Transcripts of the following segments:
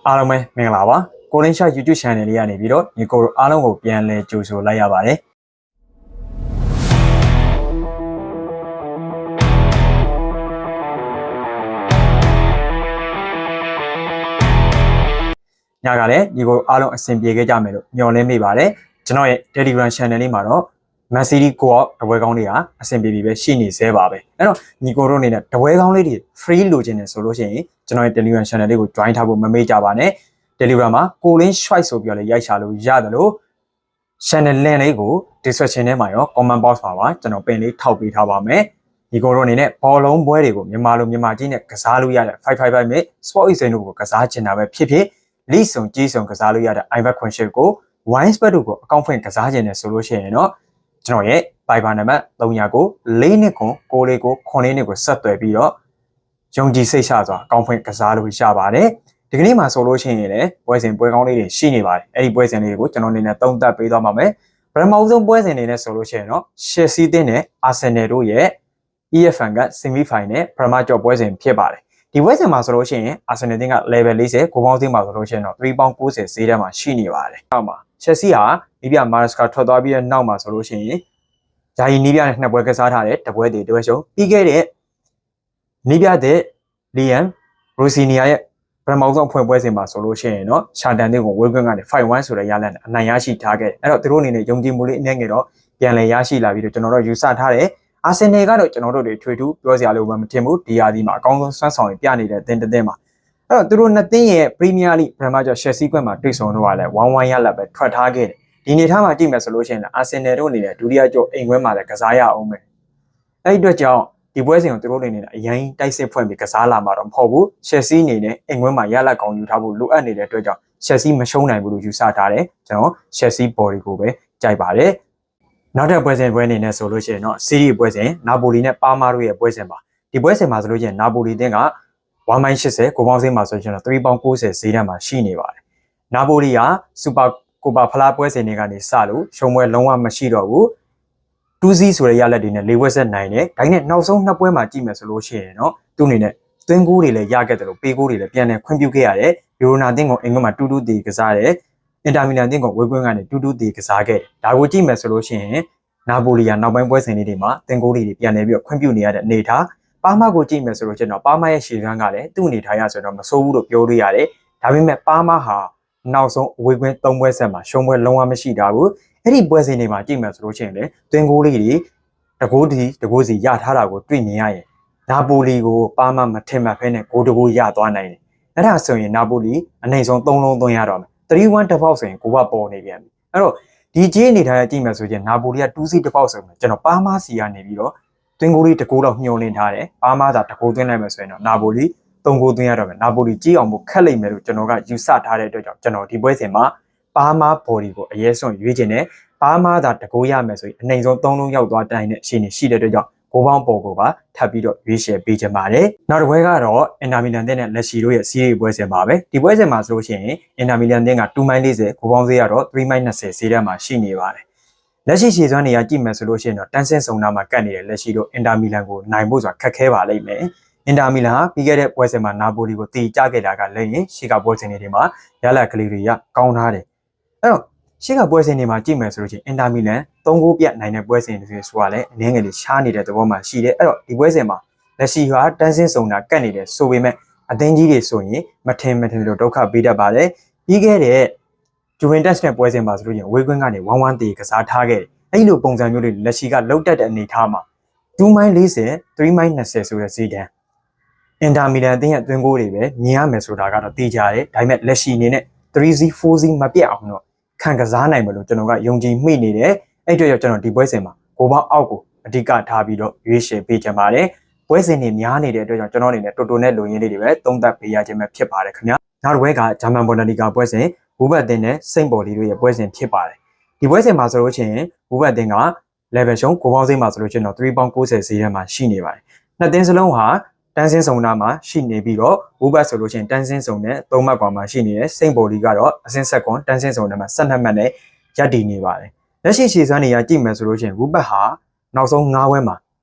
အားလုံးပဲမင်္ဂလာပါကိုလင်းရှာ YouTube channel လေးကနေပြီးတော့ညီကိုတို့အားလုံးကိုပြန်လဲကြိုဆိုလိုက်ရပါတယ်ညကလည်းညီကိုအားလုံးအဆင်ပြေခဲ့ကြမယ်လို့မျှော်လင့်မိပါတယ်ကျွန်တော်ရဲ့ Telegram channel လေးမှာတော့Messi ကိုတပွဲကောင်းလေးဟာအဆင်ပြေပြေပဲရှိနေသေးပါပဲအဲ့တော့ညီကိုတို့အနေနဲ့တပွဲကောင်းလေးတွေ free လိုချင်တယ်ဆိုလို့ရှိရင်ကျွန်တော်ရဲ့ Telegram channel လေးကို join ထားဖို့မမေ့ကြပါနဲ့ Telegram မှာကိုလင်း Swipe ဆိုပြီးတော့လည်းရိုက်ရှာလို့ရတယ်လို့ channel link လေးကို description ထဲမှာရော comment box မှာပါကျွန်တော်ပင်လေးထောက်ပေးထားပါမယ်ညီကိုတို့အနေနဲ့ဘောလုံးပွဲတွေကိုမြန်မာလိုမြန်မာကြီးနဲ့ကစားလို့ရတဲ့555 minute sport exam တို့ကိုကစားချင်တာပဲဖြစ်ဖြစ်လိဆုံကြီးဆုံကစားလို့ရတဲ့ iPad concept ကို wine spot တို့ကိုအကောင့်ဖွင့်ကစားချင်တယ်ဆိုလို့ရှိရင်တော့ကျွန်တော်ရဲ့ Viber နံပါတ်300ကို4နှစ်ကို6လေးကို9နှစ်ကိုဆက်သွယ်ပြီးတော့ယုံကြည်စိတ်ချစွာအကောင့်ဖွင့်ကစားလို့ရပါတယ်ဒီကနေ့မှာဆိုလို့ရှိရင်လည်းပွဲစဉ်ပွဲကောင်းလေးတွေရှိနေပါတယ်အဲ့ဒီပွဲစဉ်လေးတွေကိုကျွန်တော်အနေနဲ့သုံးသပ်ပေးသွားပါမယ်ပထမဆုံးပွဲစဉ်တွေနဲ့ဆိုလို့ရှိရင်တော့ Chelsea တင်းနဲ့ Arsenal တို့ရဲ့ EFL က semi final ပထမကြော့ပွဲစဉ်ဖြစ်ပါတယ်ဒီပွဲစဉ်မှာဆိုလို့ရှိရင် Arsenal တင်းက level 40ကိုပေါင်းတင်းမှာဆိုလို့ရှိရင်တော့3.90ဈေးထဲမှာရှိနေပါတယ်နောက်မှာ Chelsea ဟာနီးပြ Maresca ထွက်သွားပြီးတဲ့နောက်မှာဆိုလို့ရှိရင်ယာယီနီးပြနဲ့နှစ်ပွဲကစားထားတဲ့တပွဲတည်းတပွဲရှုံးပြီးခဲ့တဲ့နီးပြတဲ့ Liam Rosinia ရဲ့ပထမဆုံးဖွင့်ပွဲစဉ်မှာဆိုလို့ရှိရင်တော့ရှာတန်တင်းကိုဝေကွင်းကနေ 5-1 ဆိုတဲ့ရလဒ်နဲ့အနိုင်ရရှိထားခဲ့တယ်အဲ့တော့သူတို့အနေနဲ့ယုံကြည်မှုလေးအနည်းငယ်တော့ပြန်လည်ရရှိလာပြီးတော့ကျွန်တော်တို့ယူဆထားတယ်အာဆင်နယ်ကတော့ကျွန်တော်တို့တွေထွေထူးပြောစရာလိုမှမထင်ဘူးဒီရာသီမှာအကောင်းဆုံးစွမ်းဆောင်ရည်ပြနေတဲ့အသင်းတစ်သင်းမှာအဲ့တော့သူတို့နှစ်သင်းရဲ့ Premier League ပထမကျ Chelsea ကွက်မှာတွေ့ဆုံတော့လည်း1-1ရလဒ်ပဲထွက်ထားခဲ့တယ်ဒီနေထားမှာကြည့်မယ်ဆိုလို့ရှိရင်အာဆင်နယ်တို့အနေနဲ့ဒုတိယကြော့အိမ်ခွဲမှာလည်းကစားရအောင်ပဲအဲ့ဒီအတွက်ကြောင့်ဒီပွဲစဉ်ကိုသူတို့အနေနဲ့အရင်တိုက်စစ်ဖွင့်ပြီးကစားလာမှာတော့မဟုတ်ဘူး Chelsea အနေနဲ့အိမ်ခွဲမှာရလဒ်ကောင်းယူထားဖို့လိုအပ်နေတဲ့အတွက်ကြောင့် Chelsea မရှုံးနိုင်ဘူးလို့ယူဆထားတယ်ကျွန်တော် Chelsea body ကိုပဲကြိုက်ပါတယ်နောက်ထပ်ပွဲစဉ်ပွဲအနေနဲ့ဆိုလို့ရှိရင်တော့ Serie ပွဲစဉ်နာပိုလီနဲ့ပါမာတို့ရဲ့ပွဲစဉ်ပါဒီပွဲစဉ်မှာဆိုလို့ရှိရင်နာပိုလီတင်းက 1.80 ကိုပေါင်းစင်းမှာဆိုရင်တော့3.90ဈေးထဲမှာရှိနေပါတယ်နာပိုလီကစူပါကိုပါဖလားပွဲစဉ်တွေကနေစလို့ရှုံးပွဲလုံးဝမရှိတော့ဘူး2-0ဆိုတဲ့ရလဒ်တွေနဲ့၄ဝက်ဆက်နိုင်တယ်ဒါနဲ့နောက်ဆုံးနှစ်ပွဲမှာကြည့်မယ်ဆိုလို့ရှိရင်တော့သူ့အနေနဲ့သွင်းဂိုးတွေလည်းရခဲ့တယ်လို့ပေးဂိုးတွေလည်းပြန်လည်ခွင့်ပြုခဲ့ရတယ်ယူရိုနာတင်းကိုအင်္ဂလန်မှာ2-2တီကစားတယ်အင်တာမီလန်တင်းကိုဝေကွင်းကနေ2-2တီကစားခဲ့ဒါကိုကြည့်မယ်ဆိုလို့ရှိရင်နာပိုလီကနောက်ပိုင်းပွဲစဉ်လေးတွေမှာသွင်းဂိုးတွေပြန်လည်ပြီးတော့ခွင့်ပြုနေရတဲ့အနေထားပါမာကိုကြည့်မယ်ဆိုလို့ရှိရင်တော့ပါမာရဲ့ရှေ့ကန်းကလည်းသူ့အနေထားရဆိုတော့မဆိုးဘူးလို့ပြောလို့ရတယ်ဒါပေမဲ့ပါမာဟာနောက်ဆုံးအဝေးကွင်း3ပွဲဆက်မှာရှုံးပွဲလုံးဝမရှိတာဘူးအဲ့ဒီပွဲစဉ်တွေမှာကြည့်မယ်ဆိုလို့ရှိရင်လေသွင်းဂိုးလေးတွေတကိုးစီရထားတာကိုတွေ့မြင်ရရင်နာပိုလီကိုပါမမထင်မှတ်ဖဲနဲ့ဂိုးတကိုးရသွားနိုင်တယ်အဲ့ဒါဆိုရင်နာပိုလီအနိုင်ဆုံး3လုံးသွင်းရတော့မယ်3-1တစ်ပေါက်ဆိုရင်ကိုကပေါ်နေပြန်ပြီအဲ့တော့ဒီကြီးအနေထားရကြည့်မယ်ဆိုရင်နာပိုလီက2-0တစ်ပေါက်ဆိုရင်ကျွန်တော်ပါမစီကနေပြီးတော့သွင်းဂိုးလေးတကိုးတော့ညှို့လင်းထားတယ်ပါမသာတကိုးသွင်းနိုင်မယ်ဆိုရင်တော့နာပိုလီ3ဂိုးသွင်းရတော့မယ်နာပိုလီကြီးအောင်ဖို့ခက်လိမ့်မယ်လို့ကျွန်တော်ကယူဆထားတဲ့အတွက်ကြောင့်ကျွန်တော်ဒီပွဲစဉ်မှာပါမာဘော်ဒီကိုအရေးဆုံးရွေးချင်တယ်ပါမာသာတကိုးရမယ်ဆိုရင်အနိုင်ဆုံး3လုံးရောက်သွားတိုင်းနဲ့အချိန်ရှိတဲ့အတွက်ကြောင့်ကိုပေါင်းပေါ်ကိုပါထပ်ပြီးတော့ရွေးချယ်ပေးချင်ပါတယ်နောက်တစ်ပွဲကတော့အင်တာမီလန်တင်းနဲ့လက်ရှိတို့ရဲ့စီးရီးပွဲစဉ်ပါပဲဒီပွဲစဉ်မှာဆိုလို့ရှိရင်အင်တာမီလန်တင်းက2.40ကိုပေါင်းဈေးကတော့3.20ဈေးထဲမှာရှိနေပါတယ်လက်ရှိရှေ့စွမ်းနေရကြည့်မယ်ဆိုလို့ရှိရင်တော့တန်းဆင်းစုံနာမှာကတ်နေတဲ့လက်ရှိတို့အင်တာမီလန်ကိုနိုင်ဖို့ဆိုတာခက်ခဲပါလိမ့်မယ်အင်တာမီလန်ဟာပြီးခဲ့တဲ့ပွဲစဉ်မှာနာပိုလီကိုတီကျခဲ့တာကလည်းရင်ရှေ့ကပွဲစဉ်တွေမှာရလဒ်ကလေးတွေကကောင်းထားတယ်အဲ့တော့ရှေ့ကပွဲစဉ်တွေမှာကြည့်မယ်ဆိုလို့ရှိရင်အင်တာမီလန်3ဂိုးပြတ်နိုင်တဲ့ပွဲစဉ်တွေဆိုတာလည်းအနည်းငယ်လေးရှားနေတဲ့သဘောမှရှိတယ်အဲ့တော့ဒီပွဲစဉ်မှာလက်ရှိဟာတန်းစင်းစုံတာကတ်နေတယ်ဆိုပေမဲ့အသင်းကြီးတွေဆိုရင်မထင်လို့ဒုက္ခပေးတတ်ပါတယ်ပြီးခဲ့တဲ့ဂျူဗင်တက်စ်နဲ့ပွဲစဉ်မှာဆိုလို့ရှိရင်ဝေးကွင်းကနေ1-1တီကစားထားခဲ့တယ်အဲ့လိုပုံစံမျိုးတွေလက်ရှိကလောက်တက်တဲ့အနေထားမှာ2.40 3.20ဆိုတဲ့ဈေးတန်းအင်တာမီလန်အသင်းရဲ့သွင်းဂိုးတွေပဲမြင်ရမယ်ဆိုတာကတော့သိကြတယ်ဒါပေမဲ့လက်ရှိအနေနဲ့3-0 4-0မပြတ်အောင်တော့ခံကစားနိုင်မယ်လို့ကျွန်တော်ကယုံကြည်မိနေတယ်အဲ့အတွက်ကျွန်တော်ဒီပွဲစဉ်မှာကိုပေါင်းအောက်ကိုအဓိကထားပြီးတော့ရွေးချယ်ပေးချင်ပါတယ်ပွဲစဉ်တွေများနေတဲ့အတွက်ကြောင့်ကျွန်တော်အနေနဲ့တိုတိုနဲ့လူရင်းလေးတွေပဲသုံးသပ်ပေးရခြင်းပဲဖြစ်ပါတယ်ခင်ဗျာနောက်တစ်ပွဲကဂျာမန်ဘွန်ဒလီဂါပွဲစဉ်ဘူဘတ်တင်နဲ့စိန့်ဘော်လီတို့ရဲ့ပွဲစဉ်ဖြစ်ပါတယ်ဒီပွဲစဉ်မှာဆိုလို့ရှိရင်ဘူဘတ်တင်က level ရှုံးကိုပေါင်းဈေးမှာဆိုလို့ရှိရင်တော့3.90ဈေးထဲမှာရှိနေပါတယ်နှစ်သင်းစလုံးဟာတန်းစင်းစုံနာမှာရှိနေပြီးတော့ဘူဘတ်ဆိုလို့ရှိရင်တန်းစင်းစုံနဲ့3မှတ်ကွာမှာရှိနေတယ်စိန့်ဘော်လီကတော့အဆင့်ဆက်ကွန်တန်းစင်းစုံနဲ့မှာ12မှတ်နဲ့ရပ်တည်နေပါတယ်လက်ရှိရှေ့စွမ်းနေရကြည့်မယ်ဆိုလို့ရှိရင်ဘူဘတ်ဟာနောက်ဆုံး9ပွဲမှာ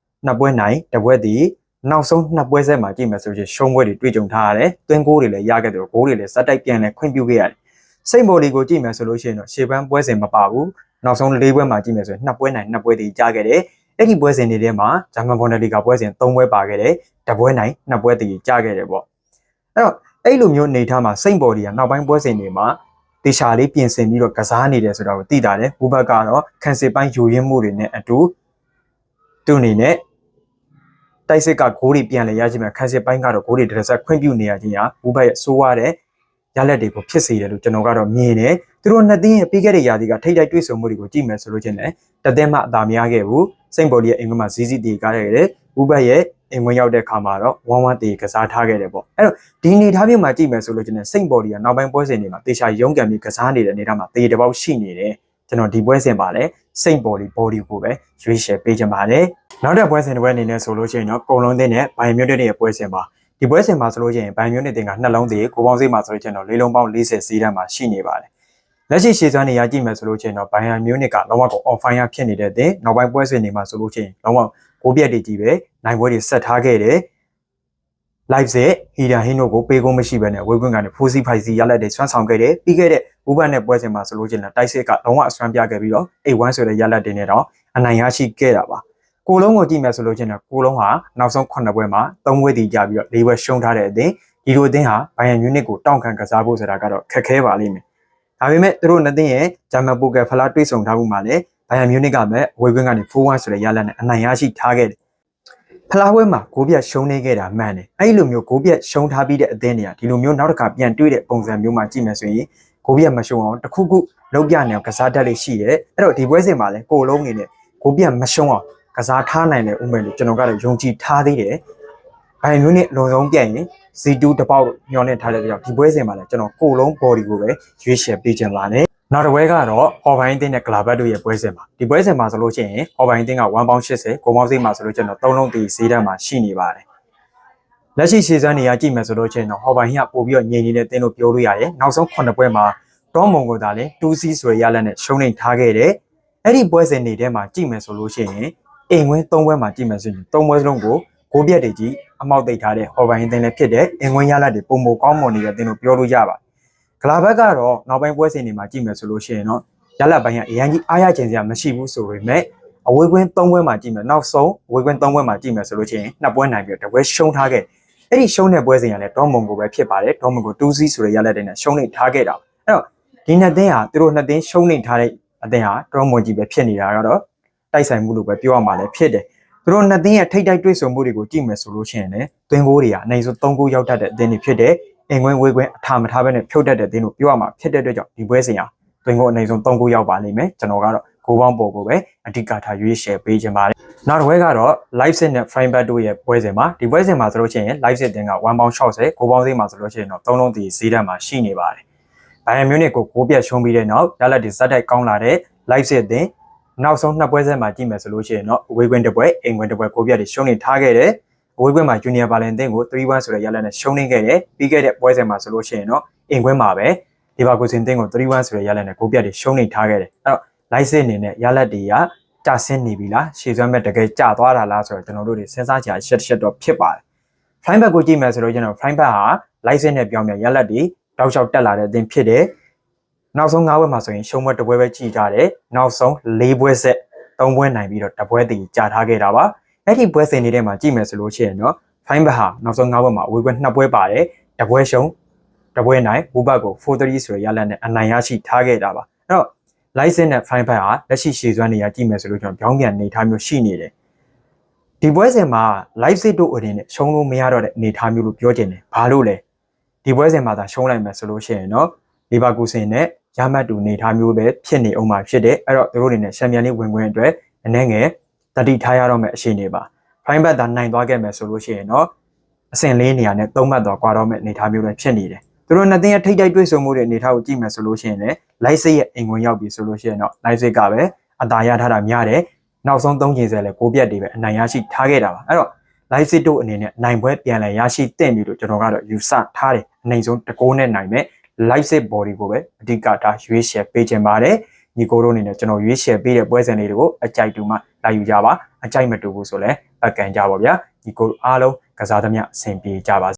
2ပွဲနိုင်1ပွဲတည် နောက်ဆုံးနှစ်ပွဲဆက်မှာကြည့်မယ်ဆိုရင်ရှုံးပွဲတွေတွေ့ကြုံထားရတယ်တွင်းကိုတွေလည်းရခဲ့တယ်ဂိုးတွေလည်းစက်တိုက်ပြန်လည်းခွင့်ပြုခဲ့ရတယ်စိတ်ဘော်လီကိုကြည့်မယ်ဆိုလို့ရှိရင်တော့ရှေ့ပန်းပွဲစဉ်မပါဘူးနောက်ဆုံး၄ပွဲမှာကြည့်မယ်ဆိုရင်နှစ်ပွဲနိုင်နှစ်ပွဲတည်ကြခဲ့တယ်အဲ့ဒီပွဲစဉ်တွေထဲမှာဂျာမန်ဘွန်ဒလီဂါပွဲစဉ်၃ပွဲပါခဲ့တယ်တစ်ပွဲနိုင်နှစ်ပွဲတည်ကြခဲ့တယ်ပေါ့အဲ့တော့အဲ့လိုမျိုးအနေထားမှာစိတ်ဘော်လီကနောက်ပိုင်းပွဲစဉ်တွေမှာတေချာလေးပြင်ဆင်ပြီးတော့ကစားနေတယ်ဆိုတော့သိတာတယ်ဘူဘက်ကတော့ကန်စစ်ပိုင်းယူရင်းမှုတွေနဲ့အတူသူ့အနေနဲ့တိုက်စစ်ကဂိုးတွေပြန်လဲရခြင်းမှာကန်စစ်ပိုင်းကတော့ဂိုးတွေတစ်ဆက်ခွင့်ပြုနေရခြင်းဟာဘူဘက်ရဲ့ဆိုးရတဲ့ရလက်တွေကိုဖြစ်စေတယ်လို့ကျွန်တော်ကတော့မြင်တယ်သူတို့နှစ်သင်းရဲ့ပြီးခဲ့တဲ့ရာသီကထိတ်တိုက်တွေ့ဆုံမှုတွေကိုကြည့်မယ်ဆိုလို့ချင်းလည်းတသင်းမှအသာမရခဲ့ဘူးစိန့်ဘော်လီရဲ့အင်္ဂလိပ်မှာဇီးစီတီကားခဲ့တယ်ဘူဘက်ရဲ့အင်္ဂလိပ်ရောက်တဲ့ခါမှာတော့1-1တီကစားထားခဲ့တယ်ပေါ့အဲ့တော့ဒီအနေထားမျိုးမှာကြည့်မယ်ဆိုလို့ချင်းလည်းစိန့်ဘော်လီကနောက်ပိုင်းပွဲစဉ်တွေမှာတေချာရုံးကန်ပြီးကစားနေတဲ့အနေထားမှာတေတပေါက်ရှိနေတယ်ကျွန်တော်ဒီပွဲစဉ်ပါလဲစိန့်ဘော်လီဘော်လီကိုပဲရွေးချယ်ပေးချင်ပါတယ်နောက်တဲ့ပွဲစဉ်တစ်ပွဲအနေနဲ့ဆိုလို့ချင်းတော့ကုံလုံးသင်းနဲ့ဘိုင်မြူနစ်ရဲ့ပွဲစဉ်ပါဒီပွဲစဉ်မှာဆိုလို့ချင်းဘိုင်မြူနစ်တင်ကနှလုံးသေးကိုပေါင်းစိတ်မှာဆိုလို့ချင်းတော့လေးလုံးပေါင်း40စီးတန်းမှာရှိနေပါတယ်လက်ရှိရှေ့စွမ်းနေရကြည့်မယ်ဆိုလို့ချင်းတော့ဘိုင်ယန်မြူနစ်ကလုံးဝကို on fire ဖြစ်နေတဲ့တဲ့နောက်ပိုင်းပွဲစဉ်တွေမှာဆိုလို့ချင်းလုံးဝကိုပြက်တွေကြီးပဲနိုင်ပွဲတွေဆက်ထားခဲ့တယ် live ဆက်ဟီဒါဟင်းတို့ကိုပေးကုန်မရှိဘဲနဲ့ဝေကွင်းကနေဖိုးစီဖိုက်စီရလက်တွေဆွမ်းဆောင်ခဲ့တယ်ပြီးခဲ့တဲ့ဘူဘတ်နဲ့ပွဲစဉ်မှာဆိုလို့ချင်းတိုက်စစ်ကလုံးဝအစွမ်းပြခဲ့ပြီးတော့8-1ဆိုတဲ့ရလက်တွေနဲ့တော့အနိုင်ရရှိခဲ့တာပါကိုလုံးကိုကြည့်မယ်ဆိုလို့ချင်းတော့ကိုလုံးဟာနောက်ဆုံး9ပွဲမှာ3ပွဲတည်ကြပြီးတော့4ပွဲရှုံးထားတဲ့အပြင်ဒီလိုအသင်းဟာဘိုင်ယန်မြူနစ်ကိုတောင့်ခံကစားဖို့ဆိုတာကတော့ခက်ခဲပါလိမ့်မယ်ဒါပေမဲ့သူတို့နှစ်သင်းရဲ့ဂျာမန်ပိုကယ်ဖလားတွေးဆုံထားမှုမှာလည်းဘိုင်ယန်မြူနစ်ကမဲ့ဝေကွင်းကနေ4-1ဆိုတဲ့ရလက်နဲ့အနိုင်ရရှိထားခဲ့တယ်ဖလားပွဲမှာဂိုးပြတ်ရှုံးနေခဲ့တာမှန်တယ်အဲ့လိုမျိုးဂိုးပြတ်ရှုံးထားပြီးတဲ့အသင်းတွေကဒီလိုမျိုးနောက်တစ်ခါပြန်တွေ့တဲ့ပုံစံမျိုးမှာကြည့်မယ်ဆိုရင်ဂိုးပြတ်မရှုံးအောင်တစ်ခုခုလုံးပြနေအောင်ကစားတတ်လေးရှိတယ်အဲ့တော့ဒီပွဲစဉ်မှာလည်းကိုလုံးအနေနဲ့ဂိုးပြတ်မရှုံးအောင်ကစားထားနိုင်တယ်ဥမဲ့လို့ကျွန်တော်ကတော့ယုံကြည်ထားသေးတယ်ဘိုင်မျိုးနဲ့လုံဆုံးပြတ်ရင် Z2 တပေါက်ညောင်းနေထားတဲ့ကြောင့်ဒီပွဲစဉ်မှာလည်းကျွန်တော်ကိုလုံး body ကိုပဲရွေးချယ်ပေးခြင်းပါတယ်နောက်တစ်ပွဲကတော့ဟော်ဘိုင်းတင်းနဲ့ဂလာဘတ်တို့ရဲ့ပွဲစဉ်မှာဒီပွဲစဉ်မှာဆိုလို့ရှိရင်ဟော်ဘိုင်းတင်းက1ပေါင်း80ကိုမောက်စိတ်မှာဆိုလို့ကျွန်တော်3လုံးတီဈေးတန်းမှာရှိနေပါတယ်လက်ရှိရှေ့စွမ်းနေရကြည့်မယ်ဆိုလို့ရှိရင်တော့ဟော်ဘိုင်းကပို့ပြီးတော့ငြိမ်နေတဲ့တင်းလို့ပြောလို့ရတယ်နောက်ဆုံး9ပွဲမှာဒေါမွန်ကိုသာလေ 2C ဆိုရရလက်နဲ့ရှုံးနေထားခဲ့တယ်အဲ့ဒီပွဲစဉ်တွေထဲမှာကြည့်မယ်ဆိုလို့ရှိရင်အိမ်ဝင်း3ပွဲမှာကြည့်မယ်ဆိုရင်3ပွဲစလုံးကိုဂိုးပြက်တွေကြီးအမောက်သိပ်ထားတဲ့ဟော်ဘိုင်းတင်းလည်းဖြစ်တဲ့အင်ဝင်းရလက်တွေပုံမကောင်းမွန်နေတဲ့တင်းလို့ပြောလို့ရပါတယ်ဂလာဘတ်ကတော့နောက်ပိုင်းပွဲစဉ်တွေမှာကြည့်မယ်ဆိုလို့ရှိရင်တော့ရလက်ပိုင်းကအရန်ကြီးအားရခြင်းစရာမရှိဘူးဆိုပေမဲ့အဝေးကွင်း3ပွဲမှာကြည့်မယ်နောက်ဆုံးအဝေးကွင်း3ပွဲမှာကြည့်မယ်ဆိုလို့ရှိရင်2ပွဲနိုင်ပြီးတော့တစ်ပွဲရှုံးထားခဲ့အဲ့ဒီရှုံးတဲ့ပွဲစဉ်ကလည်းဒေါမွန်ကိုပဲဖြစ်ပါတယ်ဒေါမွန်ကို 2C ဆိုတဲ့ရလက်တွေနဲ့ရှုံးနေထားခဲ့တာအဲ့တော့ဒီနှစ်သင်းဟာသူတို့နှစ်သင်းရှုံးနေထားတဲ့အသင်းဟာဒေါမွန်ကြီးပဲဖြစ်နေတာကတော့တိုက်ဆိုင်မှုလို့ပဲပြောရမှာလည်းဖြစ်တယ်သူတို့နှစ်သင်းရဲ့ထိတ်တိုက်တွေ့ဆုံမှုတွေကိုကြည့်မယ်ဆိုလို့ရှိရင်လည်းတွင်းကိုတွေကအနိုင်ဆုံး3ဂိုးရောက်တတ်တဲ့အသင်းတွေဖြစ်တဲ့အင်ကွင်းဝေးကွင်းအထာမထားဘဲနဲ့ဖြုတ်တတ်တဲ့အသင်းတို့ပြောရမှာဖြစ်တဲ့အတွက်ကြောင့်ဒီပွဲစဉ်ဟာတွင်းကိုအနိုင်ဆုံး3ဂိုးရောက်ပါလိမ့်မယ်ကျွန်တော်ကတော့ဂိုးပေါင်းပေါ်ကိုပဲအဓိကထားရွေးချယ်ပေးခြင်းပါတယ်နောက်တစ်ပွဲကတော့ live set နဲ့ frame back တို့ရဲ့ပွဲစဉ်မှာဒီပွဲစဉ်မှာဆိုလို့ရှိရင် live set တင်က1ပေါင်း60ဂိုးပေါင်းစိမှာဆိုလို့ရှိရင်တော့3လုံးတီဈေးတန်းမှာရှိနေပါတယ်ဘိုင်ယန်မြူနစ်ကိုဂိုးပြတ်ရှုံးပြီးတဲ့နောက်ရလက်တွေဇက်တိုက်ကောင်းလာတဲ့ live set တင်နောက်ဆုံး2ပွဲဆက်မှာကြည့်မယ်ဆိုလို့ရှိရင်တော့အဝေးကွင်းတစ်ပွဲအိမ်ကွင်းတစ်ပွဲကိုပြတ်တွေရှုံးနေထားခဲ့တယ်အဝေးကွင်းမှာ Junior Valentine ကို3-1ဆိုတဲ့ရလဒ်နဲ့ရှုံးနေခဲ့တယ်ပြီးခဲ့တဲ့ပွဲစဉ်မှာဆိုလို့ရှိရင်တော့အိမ်ကွင်းမှာပဲဒီဘာကိုစင်တင်းကို3-1ဆိုတဲ့ရလဒ်နဲ့ကိုပြတ်တွေရှုံးနေထားခဲ့တယ်အဲ့တော့ live စစ်အနေနဲ့ရလဒ်တွေကကျဆင်းနေပြီလားရှေ့စွမ်းမဲ့တကယ်ကျသွားတာလားဆိုတော့ကျွန်တော်တို့တွေစဉ်းစားကြရရှက်တော့ဖြစ်ပါတယ် Flying back ကိုကြည့်မယ်ဆိုတော့ကျွန်တော် Flying back ဟာ live စစ်နဲ့ပြောင်းပြန်ရလဒ်တွေတောက်လျှောက်တက်လာတဲ့အသင်းဖြစ်တယ်နောက်ဆုံး9ပွဲမှာဆိုရင်ရှုံးပွဲတစ်ပွဲပဲကြည့်ကြတယ်နောက်ဆုံး4ပွဲဆက်3ပွဲနိုင်ပြီးတော့တစ်ပွဲတည်ကြာထားခဲ့တာပါအဲ့ဒီပွဲစဉ်တွေထဲမှာကြည့်မယ်ဆိုလို့ရှိရင်တော့ Fine Bat ဟာနောက်ဆုံး9ပွဲမှာအဝေးကွင်း2ပွဲပါတယ်တစ်ပွဲရှုံးတစ်ပွဲနိုင်ဘူဘတ်ကို 4-3 ဆိုရရလက်နဲ့အနိုင်ရရှိထားခဲ့တာပါအဲ့တော့ license နဲ့ Fine Bat ဟာလက်ရှိရှည်စွမ်းနေရကြည့်မယ်ဆိုလို့ကျွန်တော်ပြောင်းပြန်နေထားမျိုးရှိနေတယ်ဒီပွဲစဉ်မှာ live set တို့အနေနဲ့ရှုံးလို့မရတော့တဲ့အနေထားမျိုးလို့ပြောချင်တယ်ဘာလို့လဲဒီပွဲစဉ်မှာသာရှုံးလိုက်မယ်ဆိုလို့ရှိရင်တော့လီဗာပူးစင်နဲ့ရမတ်တူနေထားမျိုးပဲဖြစ်နေအောင်မှာဖြစ်တယ်အဲ့တော့သူတို့အနေနဲ့ချန်ပီယံလိဝင်ခွင့်အတွက်အနေငယ်တတိထားရတော့မယ့်အခြေအနေပါဖိုင်ဘတ်သာနိုင်သွားခဲ့မယ်ဆိုလို့ရှိရင်တော့အဆင့်၄နေရာနဲ့3မှတ်တော့ကွာတော့မယ့်အနေထားမျိုးပဲဖြစ်နေတယ်သူတို့နှစ်သင်းရဲ့ထိတ်တိုက်တွေ့ဆုံမှုတွေအနေထားကိုကြည့်မယ်ဆိုလို့ရှိရင်လည်းလိုက်စစ်ရဲ့အင်ကွန်ရောက်ပြီဆိုလို့ရှိရင်တော့လိုက်စစ်ကပဲအသာရထားတာများတယ်နောက်ဆုံး3ချိန်ဆယ်လဲ6ပြတ်တွေပဲအနိုင်ရရှိထားခဲ့တာပါအဲ့တော့လိုက်စစ်တို့အနေနဲ့နိုင်ပွဲပြန်လည်ရရှိတဲ့ပြီလို့ကျွန်တော်ကတော့ယူဆထားတယ်အနိုင်ဆုံးတကိုးနဲ့နိုင်မဲ့ live set body ကိုပဲအဓိကထားရွေးချယ်ပေးခြင်းပါတယ်ညီကိုတို့အနေနဲ့ကျွန်တော်ရွေးချယ်ပေးတဲ့ပွဲစဉ်လေးတွေကိုအကြိုက်တူမှလာယူကြပါအကြိုက်မတူဘူးဆိုလဲပတ်ကန်ကြပါဗျာ ညီကိုအားလုံးကစားသမျှအဆင်ပြေကြပါ